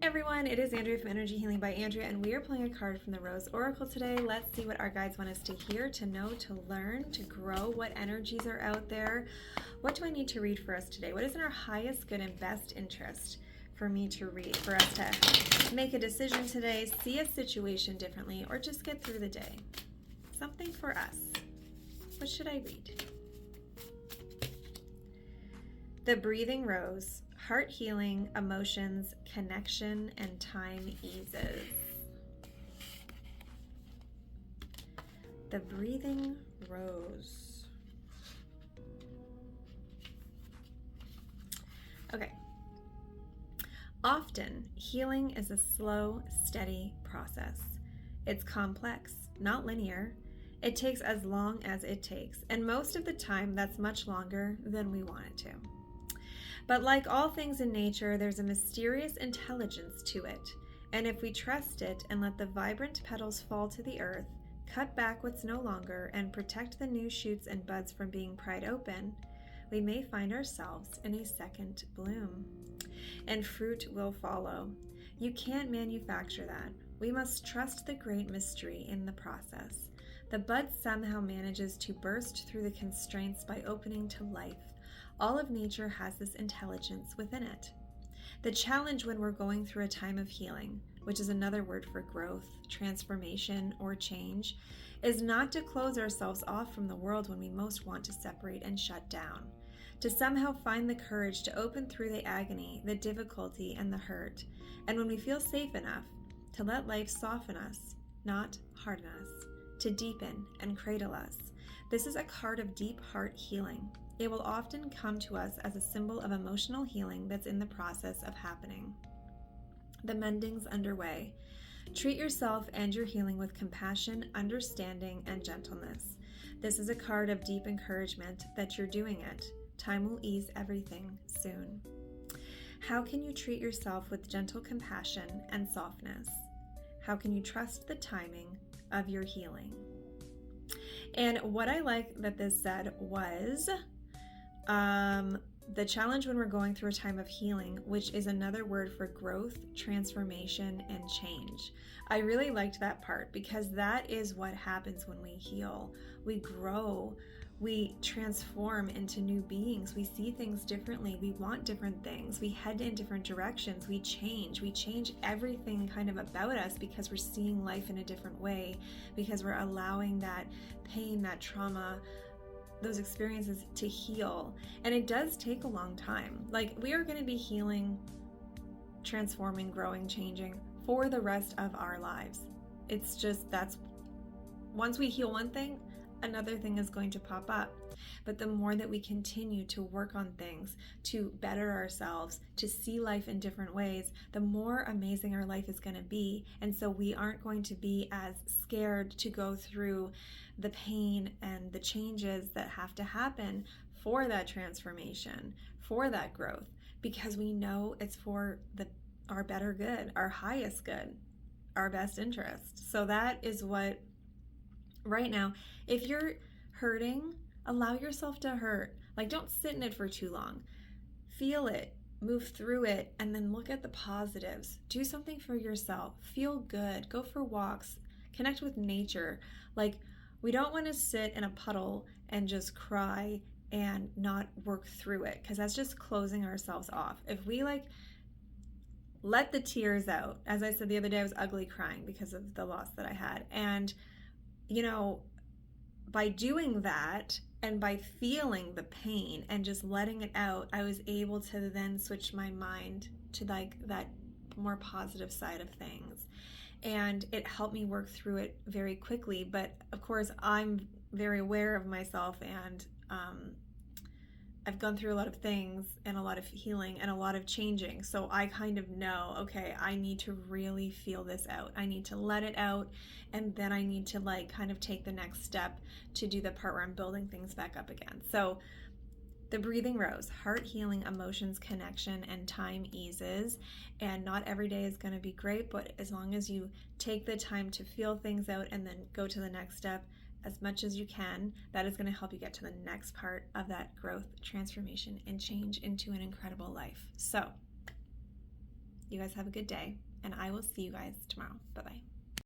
Everyone, it is Andrea from Energy Healing by Andrea, and we are pulling a card from the Rose Oracle today. Let's see what our guides want us to hear, to know, to learn, to grow. What energies are out there? What do I need to read for us today? What is in our highest good and best interest for me to read, for us to make a decision today, see a situation differently, or just get through the day? Something for us. What should I read? The Breathing Rose. Heart healing, emotions, connection, and time eases. The Breathing Rose. Okay. Often, healing is a slow, steady process. It's complex, not linear. It takes as long as it takes, and most of the time, that's much longer than we want it to. But like all things in nature, there's a mysterious intelligence to it, and if we trust it and let the vibrant petals fall to the earth, cut back what's no longer, and protect the new shoots and buds from being pried open, we may find ourselves in a second bloom. And fruit will follow. You can't manufacture that. We must trust the great mystery in the process. The bud somehow manages to burst through the constraints by opening to life. All of nature has this intelligence within it. The challenge when we're going through a time of healing, which is another word for growth, transformation, or change, is not to close ourselves off from the world when we most want to separate and shut down. To somehow find the courage to open through the agony, the difficulty, and the hurt. And when we feel safe enough, to let life soften us, not harden us, to deepen and cradle us. This is a card of deep heart healing. It will often come to us as a symbol of emotional healing that's in the process of happening. The mending's underway. Treat yourself and your healing with compassion, understanding, and gentleness. This is a card of deep encouragement that you're doing it. Time will ease everything soon. How can you treat yourself with gentle compassion and softness? How can you trust the timing of your healing? And what I like that this said was the challenge when we're going through a time of healing, which is another word for growth, transformation, and change. I really liked that part because that is what happens when we heal. We grow, we transform into new beings, we see things differently, we want different things, we head in different directions, we change everything kind of about us because we're seeing life in a different way, because we're allowing that pain, that trauma, those experiences to heal. And it does take a long time. Like, we are going to be healing, transforming, growing, changing for the rest of our lives. It's just, that's, once we heal one thing, another thing is going to pop up. But the more that we continue to work on things, to better ourselves, to see life in different ways, the more amazing our life is going to be. And so we aren't going to be as scared to go through the pain and the changes that have to happen for that transformation, for that growth, because we know it's for our better good, our highest good, our best interest. So that is what, right now, if you're hurting, allow yourself to hurt. Like, don't sit in it for too long. Feel it, move through it, and then look at the positives. Do something for yourself. Feel good. Go for walks. Connect with nature. Like, we don't want to sit in a puddle and just cry and not work through it, because that's just closing ourselves off. If we let the tears out, as I said the other day, I was ugly crying because of the loss that I had. And, by doing that and by feeling the pain and just letting it out, I was able to then switch my mind to that more positive side of things. And it helped me work through it very quickly. But of course, I'm very aware of myself, and I've gone through a lot of things and a lot of healing and a lot of changing. So I kind of know, okay, I need to really feel this out. I need to let it out, and then I need to kind of take the next step to do the part where I'm building things back up again. So the Breathing Rose, heart healing, emotions, connection, and time eases. And not every day is going to be great, but as long as you take the time to feel things out and then go to the next step as much as you can, that is going to help you get to the next part of that growth, transformation, and change into an incredible life. So You guys have a good day, and I will see you guys tomorrow. Bye-bye.